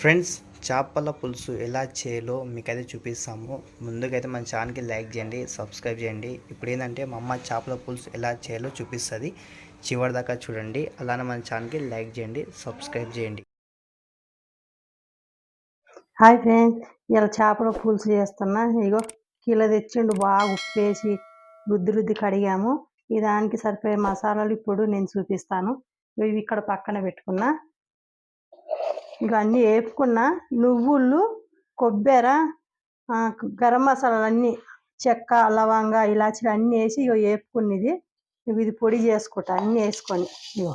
Friends, చేపల పులుసు ఎలా చేయాలో మీకైతే చూపిస్తాము. ముందుకైతే మన ఛానల్కి లైక్ చేయండి, సబ్స్క్రైబ్ చేయండి. ఇప్పుడు ఏంటంటే మా అమ్మ చేపల పులుసు ఎలా చేయాలో చూపిస్తుంది. చివరి దాకా చూడండి. అలానే మన ఛానల్కి లైక్ చేయండి, సబ్స్క్రైబ్ చేయండి. హాయ్ ఫ్రెండ్స్, ఇలా చేపల పులుసు చేస్తున్నా. ఇగో కిలో తెచ్చిండు, బాగా ఉప్పేసి రుద్ది కడిగాము. ఈ దానికి సరిపోయే మసాలాలు ఇప్పుడు నేను చూపిస్తాను. ఇవి ఇక్కడ పక్కన పెట్టుకున్నా. ఇక అన్నీ వేపుకున్నా. నువ్వులు, కొబ్బరి, గరం మసాలాలు అన్నీ, చెక్క, లవంగ, ఇలాచీలు అన్నీ వేసి ఇగో వేపుకున్నది. ఇవి ఇది పొడి చేసుకుంటా అన్నీ వేసుకొని. ఇగో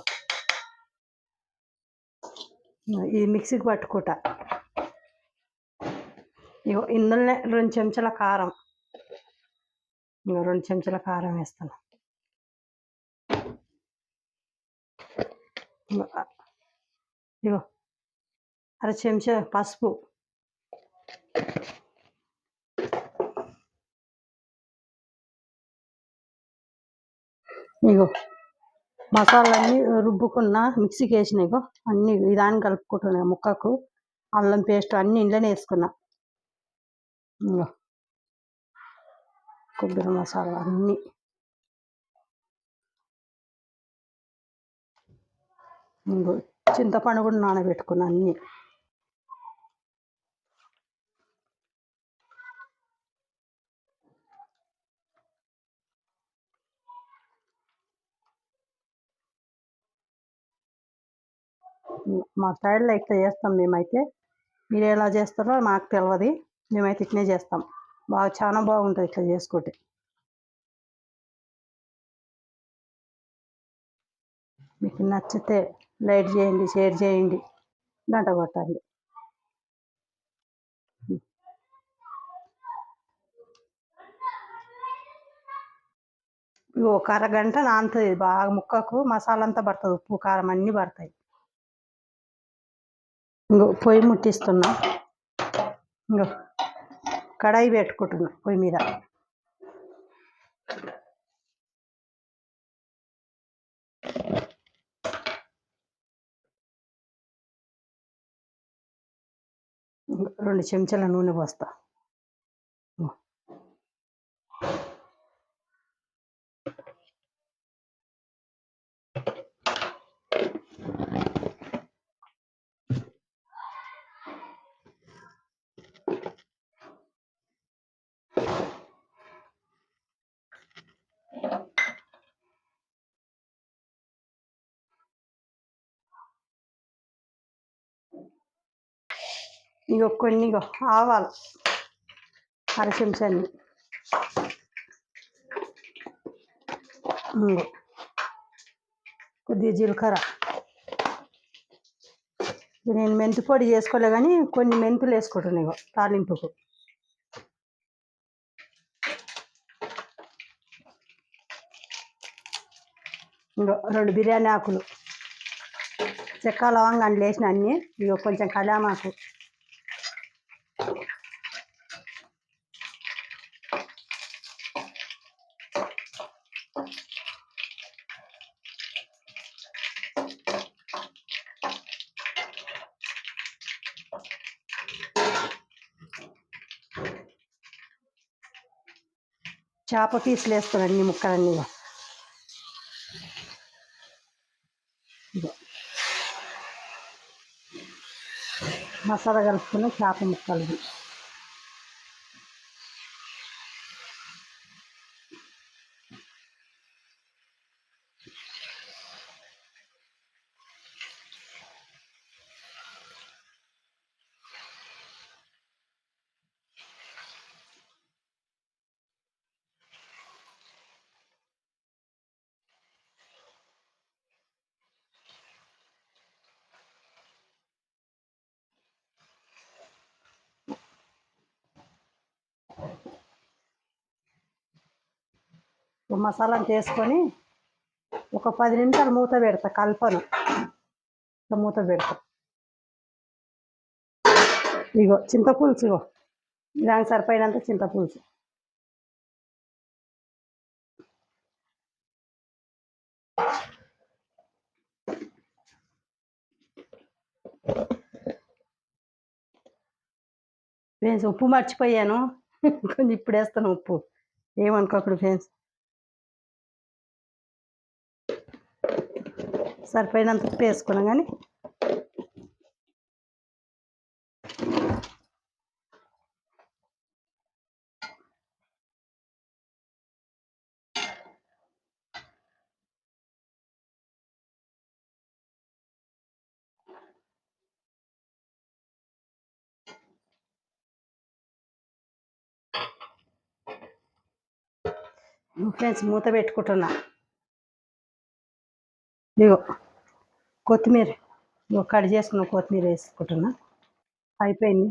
ఇది మిక్సీకి పట్టుకుంటా. ఇగో ఇందులోనే 2 చెంచాల కారం, ఇగో 2 చెంచాల కారం వేస్తాను. ఇగో 1/2 చెంచా పసుపు, ఇగో మసాలాన్ని రుబ్బుకున్న మిక్సీకి వేసిన, ఇగో అన్ని విధానం కలుపుకుంటున్నాయి. ముక్కకు అల్లం పేస్ట్ అన్ని ఇంట్లోనే వేసుకున్నా. ఇగో కొబ్బరి మసాలా అన్నీ, ఇంకో చింతపండు కూడా నానబెట్టుకున్నా అన్నీ. మా స్టైల్లో ఇట్లా చేస్తాం మేమైతే. మీరు ఎలా చేస్తారో నాకు తెలియదు, మేమైతే ఇట్లనే చేస్తాం. చాలా బాగుంటుంది ఇట్లా చేసుకుంటే. మీకు నచ్చితే లైక్ చేయండి, షేర్ చేయండి, గంట కొట్టండి. ఒక అరగంట నానుతుంది బాగా. ముక్కకు మసాలా అంతా పడుతుంది, ఉప్పు కారం అన్నీ పడతాయి. ఇంకో పొయ్యి ముట్టిస్తున్నా. ఇంకో కడాయి పెట్టుకుంటున్నా పొయ్యి మీద. ఇంకో 2 చెంచాల నూనె పోస్తా. ఇగో కొన్ని ఆవాలు 1/2 చెంచాన్ని, కొద్దిగా జీలకర్ర. నేను మెంతి పొడి చేసుకోలే కానీ కొన్ని మెంతులు వేసుకుంటున్నాయి ఇగో తాలింపుకు. ఇంకో 2 బిర్యానీ ఆకులు, చెక్క లవంగా అందులో వేసిన అన్నీ. ఇగో కొంచెం కళ్యామాకు, చేప పీసులు వేస్తాను అన్ని ముక్కలన్నీ. మసాలా కలుపుకున్న చేప ముక్కలు. మసాలాను తీసుకొని ఒక 10 నిమిషాలు మూత పెడతా, కలపను. మూత పెడతా. ఇగో చింతపులుసు, ఇగో దానికి సరిపోయినంత చింతపులుసు. ఫ్రెండ్స్ ఉప్పు మర్చిపోయాను కొంచెం ఇప్పుడు వేస్తాను ఉప్పు, ఏమనుకోకూడదు ఫ్రెండ్స్. సరిపోయినంత ఉప్పు వేసుకున్నాం కానీ ఫ్రెండ్స్ మూత పెట్టుకుంటున్నా. ఇగో కొత్తిమీర, ఇగో కట్ చేసుకున్న కొత్తిమీర వేసుకుంటున్నా. అయిపోయింది.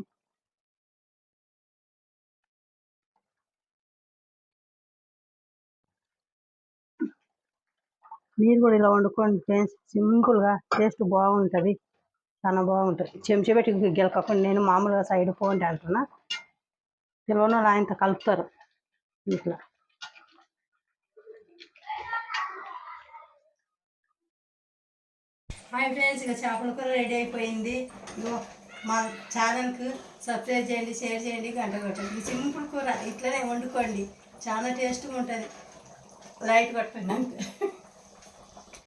మీరు కూడా ఇలా వండుకోండి ఫ్రెండ్స్, సింపుల్గా టేస్ట్ బాగుంటుంది, చాలా బాగుంటుంది. చెంచా పెట్టి గెలకకుండా నేను మామూలుగా సైడ్ పోండి అంటున్నా, పిల్లలు ఆయనతో కలుపుతారు ఇట్లా. హాయ్ ఫ్రెండ్స్, ఇక చేపల కూర రెడీ అయిపోయింది. ఇగో మా ఛానల్కి సబ్స్క్రైబ్ చేయండి, షేర్ చేయండి, గంట కొట్టండి. సింపుల్ కూర ఇట్లనే వండుకోండి, చాలా టేస్ట్గా ఉంటుంది. లైట్ పట్టుకోండి అంతే.